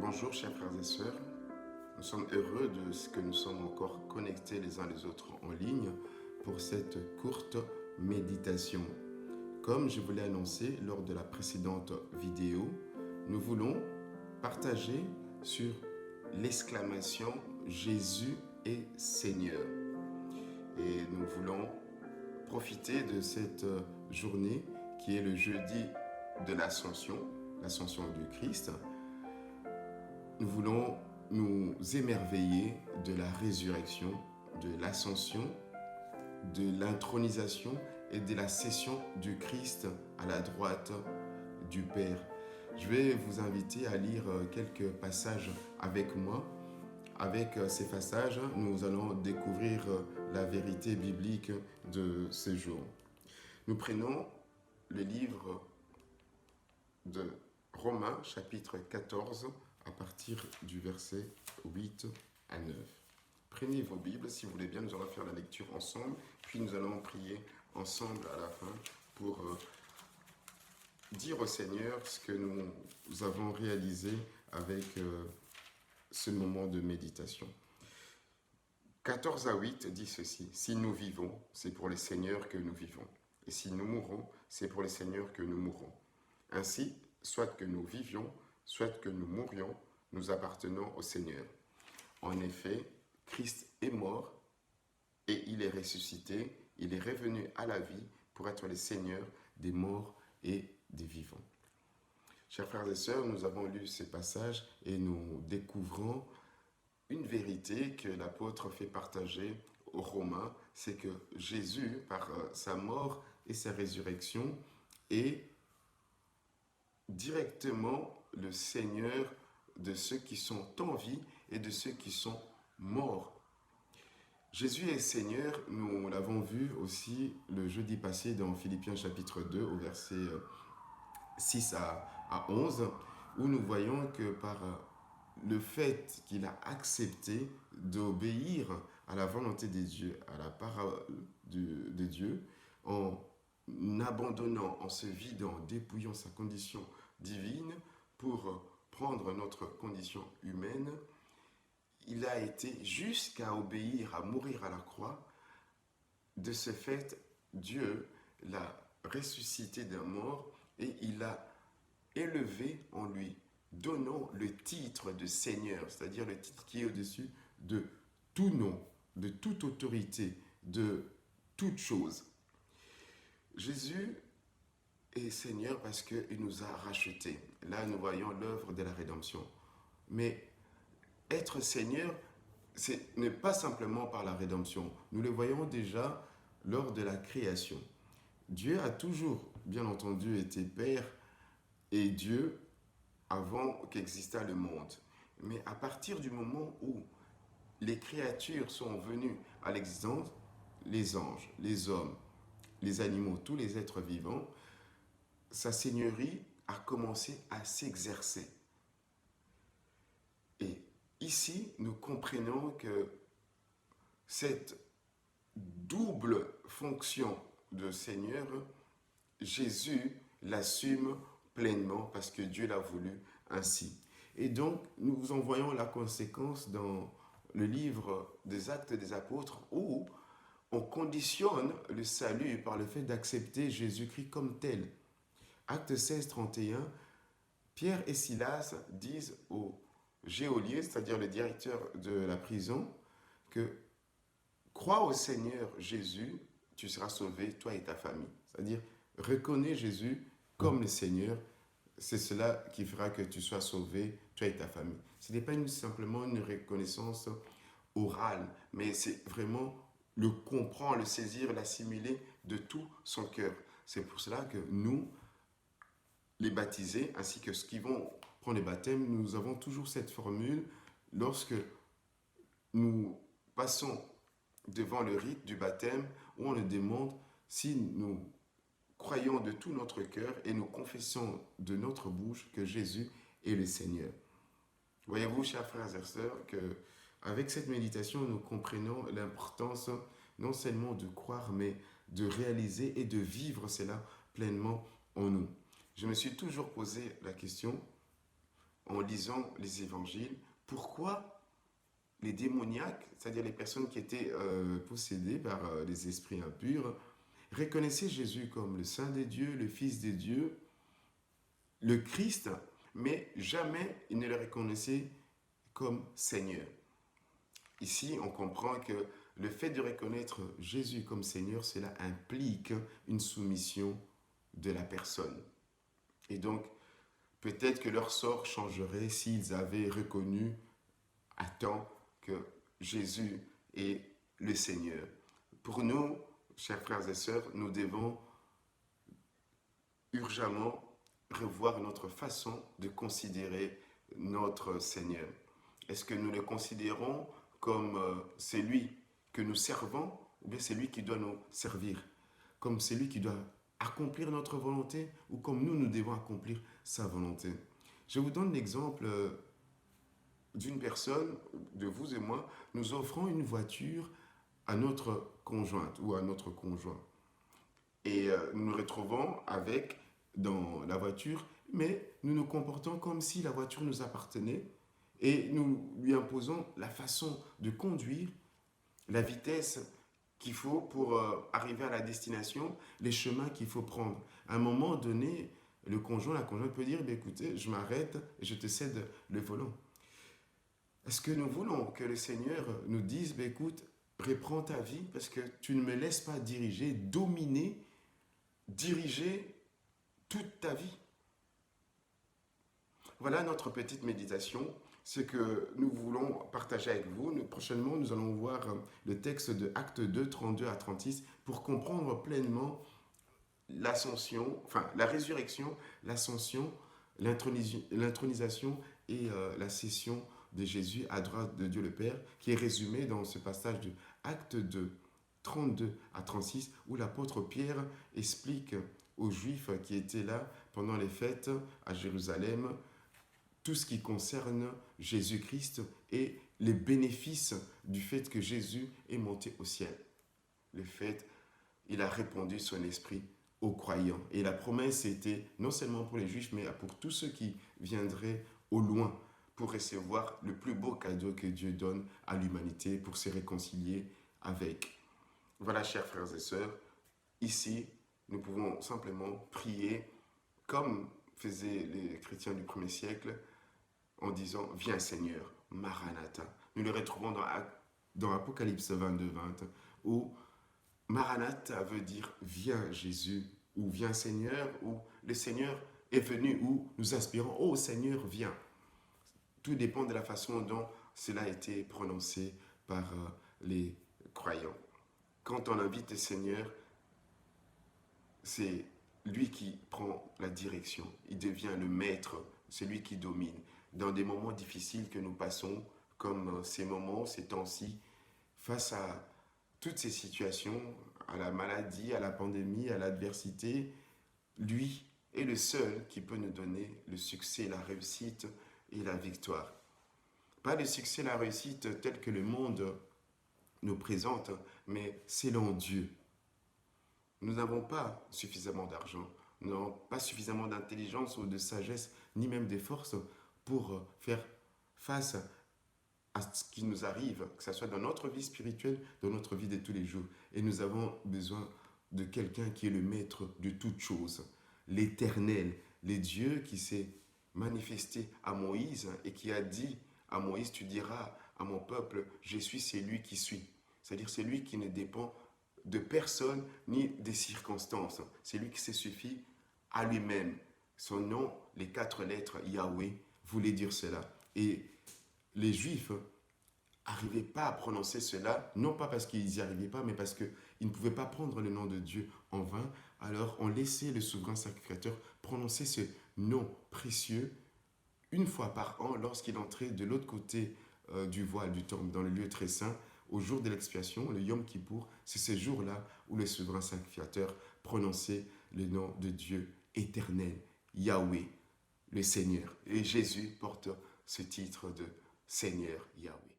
Bonjour chers frères et sœurs, nous sommes heureux de ce que nous sommes encore connectés les uns les autres en ligne pour cette courte méditation. Comme je vous l'ai annoncé lors de la précédente vidéo, nous voulons partager sur l'exclamation « Jésus est Seigneur ». Et nous voulons profiter de cette journée qui est le jeudi de l'Ascension, l'Ascension du Christ. Nous voulons nous émerveiller de la résurrection, de l'ascension, de l'intronisation et de la cession du Christ à la droite du Père. Je vais vous inviter à lire quelques passages avec moi. Avec ces passages, nous allons découvrir la vérité biblique de ce jour. Nous prenons le livre de Romains, chapitre 14, à partir du verset 8 à 9. Prenez vos Bibles, si vous voulez bien, nous allons faire la lecture ensemble, puis nous allons prier ensemble à la fin pour dire au Seigneur ce que nous avons réalisé avec ce moment de méditation. 14 à 8 dit ceci: « Si nous vivons, c'est pour les Seigneurs que nous vivons, et si nous mourons, c'est pour les Seigneurs que nous mourons. Ainsi, soit que nous vivions, soit que nous mourions, nous appartenons au Seigneur. En effet, Christ est mort et il est ressuscité, il est revenu à la vie pour être le Seigneur des morts et des vivants. » Chers frères et sœurs, nous avons lu ces passages et nous découvrons une vérité que l'apôtre fait partager aux Romains, c'est que Jésus, par sa mort et sa résurrection, est directement le Seigneur de ceux qui sont en vie et de ceux qui sont morts. Jésus est Seigneur, nous l'avons vu aussi le jeudi passé dans Philippiens chapitre 2 au verset 6 à 11, où nous voyons que par le fait qu'il a accepté d'obéir à la volonté de Dieu, à la parole de Dieu, en abandonnant, en se vidant, en dépouillant sa condition divine pour prendre notre condition humaine, il a été jusqu'à obéir, à mourir à la croix. De ce fait, Dieu l'a ressuscité d'un mort et il l'a élevé en lui, donnant le titre de Seigneur, c'est-à-dire le titre qui est au-dessus de tout nom, de toute autorité, de toute chose. Jésus est Seigneur parce qu'il nous a rachetés. Là, nous voyons l'œuvre de la rédemption. Mais être Seigneur, ce n'est pas simplement par la rédemption. Nous le voyons déjà lors de la création. Dieu a toujours, bien entendu, été Père et Dieu avant qu'existât le monde. Mais à partir du moment où les créatures sont venues à l'existence, les anges, les hommes, les animaux, tous les êtres vivants, sa seigneurie a commencé à s'exercer. Et ici, nous comprenons que cette double fonction de Seigneur, Jésus l'assume pleinement parce que Dieu l'a voulu ainsi. Et donc, nous en voyons la conséquence dans le livre des Actes des Apôtres où on conditionne le salut par le fait d'accepter Jésus-Christ comme tel. Acte 16, 31, Pierre et Silas disent au geôlier, c'est-à-dire le directeur de la prison, que crois au Seigneur Jésus, tu seras sauvé, toi et ta famille. C'est-à-dire, reconnais Jésus comme le Seigneur, c'est cela qui fera que tu sois sauvé, toi et ta famille. Ce n'est pas simplement une reconnaissance orale, mais c'est vraiment le comprendre, le saisir, l'assimiler de tout son cœur. C'est pour cela que nous, les baptisés, ainsi que ceux qui vont prendre les baptêmes, nous avons toujours cette formule lorsque nous passons devant le rite du baptême où on nous demande si nous croyons de tout notre cœur et nous confessons de notre bouche que Jésus est le Seigneur. Voyez-vous, chers frères et sœurs, qu'avec cette méditation, nous comprenons l'importance non seulement de croire, mais de réaliser et de vivre cela pleinement en nous. Je me suis toujours posé la question, en lisant les évangiles, pourquoi les démoniaques, c'est-à-dire les personnes qui étaient possédées par les esprits impurs, reconnaissaient Jésus comme le Saint des dieux, le Fils des dieux, le Christ, mais jamais ils ne le reconnaissaient comme Seigneur. Ici, on comprend que le fait de reconnaître Jésus comme Seigneur, cela implique une soumission de la personne. Et donc, peut-être que leur sort changerait s'ils avaient reconnu à temps que Jésus est le Seigneur. Pour nous, chers frères et sœurs, nous devons urgemment revoir notre façon de considérer notre Seigneur. Est-ce que nous le considérons comme celui que nous servons ou bien celui qui doit nous servir? Comme celui qui doit accomplir notre volonté ou comme nous devons accomplir sa volonté? Je vous donne l'exemple d'une personne, de vous et moi, nous offrons une voiture à notre conjointe ou à notre conjoint. Et nous nous retrouvons dans la voiture, mais nous nous comportons comme si la voiture nous appartenait et nous lui imposons la façon de conduire, la vitesse qu'il faut pour arriver à la destination, les chemins qu'il faut prendre. À un moment donné, le conjoint, la conjointe peut dire, écoutez, je m'arrête et je te cède le volant. Est-ce que nous voulons que le Seigneur nous dise, écoute, reprends ta vie parce que tu ne me laisses pas diriger, dominer, diriger toute ta vie? Voilà notre petite méditation, ce que nous voulons partager avec vous. Prochainement, nous allons voir le texte de Actes 2, 32 à 36 pour comprendre pleinement l'ascension, enfin la résurrection, l'ascension, l'intronisation et la cession de Jésus à droite de Dieu le Père, qui est résumé dans ce passage de Actes 2, 32 à 36, où l'apôtre Pierre explique aux Juifs qui étaient là pendant les fêtes à Jérusalem tout ce qui concerne Jésus-Christ et les bénéfices du fait que Jésus est monté au ciel. Le fait, il a répandu son esprit aux croyants. Et la promesse était non seulement pour les Juifs, mais pour tous ceux qui viendraient au loin pour recevoir le plus beau cadeau que Dieu donne à l'humanité, pour se réconcilier avec. Voilà, chers frères et sœurs, ici, nous pouvons simplement prier comme faisaient les chrétiens du 1er siècle en disant « Viens Seigneur, Maranatha ». Nous le retrouvons dans Apocalypse 22, 20, où Maranatha veut dire « Viens Jésus » ou « Viens Seigneur » ou « Le Seigneur est venu » ou nous aspirons « Oh Seigneur, viens ». Tout dépend de la façon dont cela a été prononcé par les croyants. Quand on invite le Seigneur, c'est lui qui prend la direction. Il devient le maître, celui qui domine. Dans des moments difficiles que nous passons, comme ces moments, ces temps-ci, face à toutes ces situations, à la maladie, à la pandémie, à l'adversité, lui est le seul qui peut nous donner le succès, la réussite et la victoire. Pas le succès, la réussite tel que le monde nous présente, mais selon Dieu. Nous n'avons pas suffisamment d'argent, nous n'avons pas suffisamment d'intelligence ou de sagesse, ni même de force pour faire face à ce qui nous arrive, que ce soit dans notre vie spirituelle, dans notre vie de tous les jours. Et nous avons besoin de quelqu'un qui est le maître de toutes choses, l'Éternel, le Dieu qui s'est manifesté à Moïse et qui a dit à Moïse, tu diras à mon peuple, je suis celui qui suis. C'est-à-dire celui qui ne dépend de personne ni des circonstances. C'est lui qui se suffit à lui-même. Son nom, les 4 lettres Yahweh, voulait dire cela. Et les Juifs n'arrivaient pas à prononcer cela, non pas parce qu'ils n'y arrivaient pas, mais parce qu'ils ne pouvaient pas prendre le nom de Dieu en vain. Alors on laissait le souverain sacrificateur prononcer ce nom précieux une fois par an lorsqu'il entrait de l'autre côté du voile du temple, dans le lieu très saint, au jour de l'expiation, le Yom Kippour. C'est ce jour-là où le souverain sacrificateur prononçait le nom de Dieu éternel, Yahweh, le Seigneur. Et Jésus porte ce titre de Seigneur Yahweh.